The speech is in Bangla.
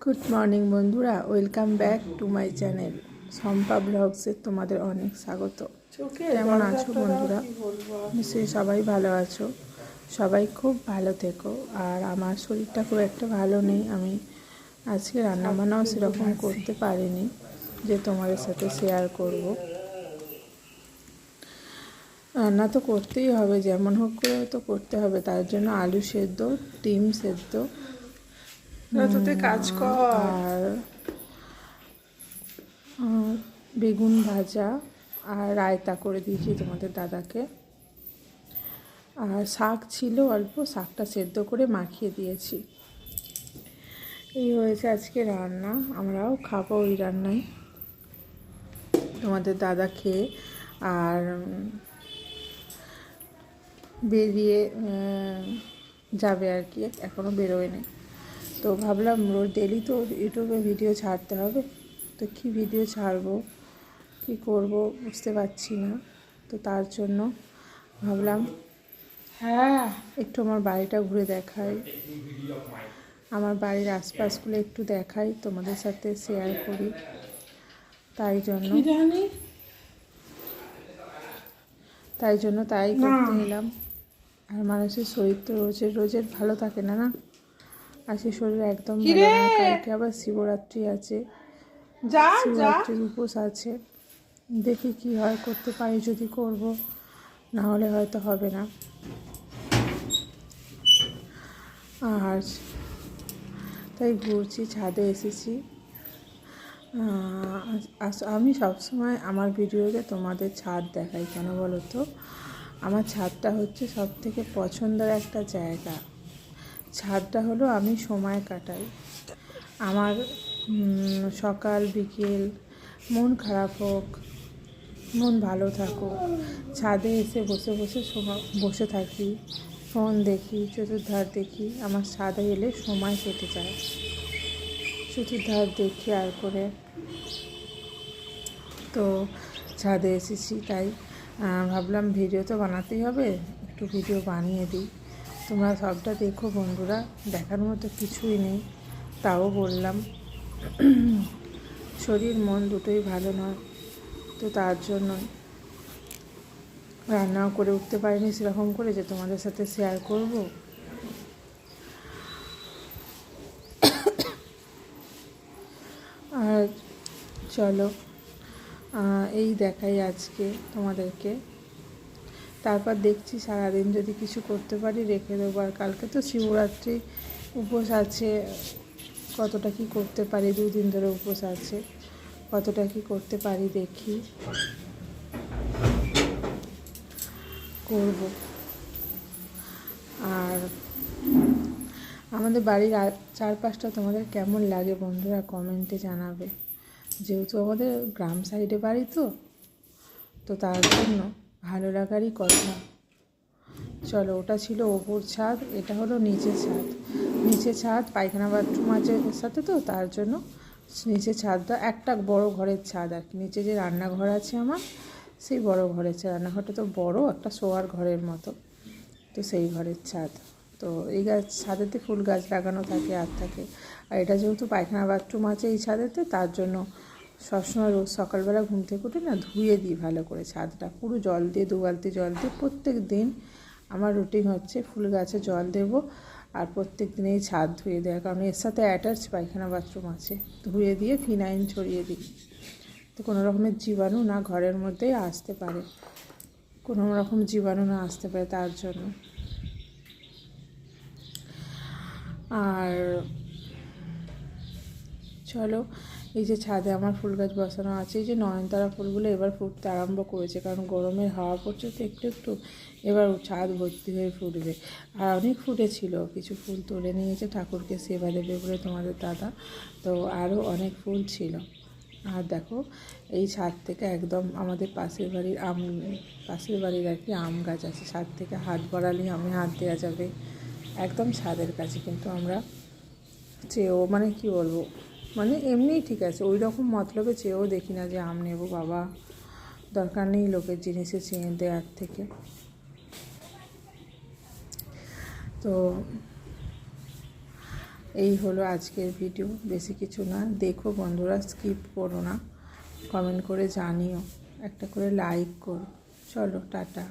গুড মর্নিং বন্ধুরা, welcome back to my channel Shampa ব্লগসে তোমাদের অনেক স্বাগত। কেমন আছো বন্ধুরা? নিশ্চয়ই সবাই ভালো আছো। সবাই খুব ভালো থেকো। আর আমার শরীরটা খুব একটা ভালো নেই। আমি আজকে রান্নাবান্নাও সেরকম করতে পারিনি যে তোমাদের সাথে শেয়ার করব। রান্না তো করতেই হবে, যেমন হোক করে তো করতে হবে। তার জন্য আলু সেদ্ধ, ডিম সেদ্ধ, কাজ কর আর বেগুন ভাজা আর রায়তা করে দিয়েছি তোমাদের দাদাকে। আর শাক ছিল অল্প, শাকটা সেদ্ধ করে মাখিয়ে দিয়েছি। এই হয়েছে আজকে রান্না। আমরাও খাবো ওই রান্নাই, তোমাদের দাদা খেয়ে আর বেরিয়ে যাবে আর কি, এখনও বেরোয়নি। তো ভাবলাম রোজ ডেলি তো ইউটিউবে ভিডিও ছাড়তে হবে। তো কী ভিডিও ছাড়বো, কী করব বুঝতে পারছি না। তো তার জন্য ভাবলাম একটু আমার বাড়িটা ঘুরে দেখাই, আমার বাড়ির আশপাশগুলো একটু দেখাই, তোমাদের সাথে শেয়ার করি। তাই জন্য তাই করতে এলাম। আর মানুষের শরীর তো রোজের ভালো থাকে না। আজকে শরীর একদম ভালো না। কালকে আবার শিবরাত্রি আছে, শিবরাত্রির উপোস আছে। দেখি কি হয়, করতে পারি যদি করব, না হলে হয়তো হবে না। আর তাই ঘুরছি, ছাদে এসেছি। আমি সবসময় আমার ভিডিওতে তোমাদের ছাদ দেখাই, কেন বলো তো? আমার ছাদটা হচ্ছে সব থেকে পছন্দের একটা জায়গা। ছাদটা হলো আমি সময় কাটাই। আমার সকাল বিকেল, মন খারাপ হোক মন ভালো থাকুক, ছাদে এসে বসে থাকি, ফোন দেখি, চতুর্ধার দেখি। আমার ছাদে এলে সময় কেটে যায়, চতুর্ধার দেখি আর করে। তো ছাদে এসেছি, তাই ভাবলাম ভিডিও তো বানাতেই হবে, একটু ভিডিও বানিয়ে দিই। তোমরা সবটা দেখো বন্ধুরা, দেখার মতো কিছুই নেই, তাও বললাম। শরীর মন দুটোই ভালো নয়, তো তার জন্য রান্নাও করে উঠতে পারিনি সেরকম করে যে তোমাদের সাথে শেয়ার করব। আর চলো এই দেখাই আজকে তোমাদেরকে। তারপর দেখছি সারাদিন যদি কিছু করতে পারি রেখে দেবো। আর কালকে তো শিবরাত্রি উপোস আছে, কতটা কি করতে পারি, 2 দিন ধরে উপোস আছে, কতটা কি করতে পারি দেখি, করব। আর আমাদের বাড়ির চারপাশটা তোমাদের কেমন লাগে বন্ধুরা কমেন্টে জানাবে। যেহেতু আমাদের গ্রাম সাইডে বাড়ি, তো তার জন্য ভালো লাগারই কথা। চলো, ওটা ছিল ওপর ছাদ, এটা হলো নিচের ছাদ পায়খানা বাথরুম আছে এর সাথে, তো তার জন্য নিচের ছাদটা একটা বড় ঘরের ছাদ আর কি। নিচে যে রান্নাঘর আছে আমার, সেই বড় ঘরের ছাদ। রান্নাঘরটা তো বড়, একটা শোয়ার ঘরের মতো, তো সেই ঘরের ছাদ। তো এই ছাদেতে ফুল গাছ লাগানো থাকে আর থাকে। আর এটা যেহেতু পায়খানা বাথরুম আছে এই ছাদেতে, তার জন্য সবসময় রোজ সকালবেলা ঘুম থেকে উঠে না ধুয়ে দিই ভালো করে ছাদটা, পুরো জল দিয়ে, 2 বালতি জল দিয়ে প্রত্যেক দিন আমার রুটিন হচ্ছে ফুল গাছে জল দেবো আর প্রত্যেক দিন এই ছাদ ধুয়ে দেওয়া। কারণ এর সাথে অ্যাটাচ পায়খানা বাথরুম আছে, ধুয়ে দিয়ে ফিনাইল ছড়িয়ে দিই, তো কোনো রকমের জীবাণু না ঘরের মধ্যেই আসতে পারে, কোনো রকম জীবাণু না আসতে পারে, তার জন্য। আর চলো, এই যে ছাদে আমার ফুল গাছ বসানো আছে, এই যে নয়নতারা ফুলগুলো এবার ফুটতে আরম্ভ করেছে, কারণ গরমের হাওয়া পড়ছে তো একটু, এবার ছাদ ভর্তি হয়ে ফুটবে। আর অনেক ফুটেছিল, কিছু ফুল তুলে নিয়েছে ঠাকুরকে সেবা দেবে বলে তোমাদের দাদা, তো আরও অনেক ফুল ছিল। আর দেখো, এই ছাদ থেকে একদম আমাদের পাশের বাড়ির আর কি আম গাছ আছে, ছাদ থেকে হাত বাড়ালেই আমি হাত দেওয়া যাবে, একদম ছাদের কাছে। কিন্তু আমরা চেয়েও, মানে কি বলবো, মানে এমনিই ঠিক আছে, ওই রকম মতলবে চেয়েও দেখি না যে আম নেবো। বাবা, দরকার নেই লোকের জিনিসে চেয়ে দেওয়ার থেকে। তো এই হলো আজকের ভিডিও, বেশি কিছু না। দেখো বন্ধুরা, স্কিপ করো না, কমেন্ট করে জানিও, একটা করে লাইক করো। চলো টাটা।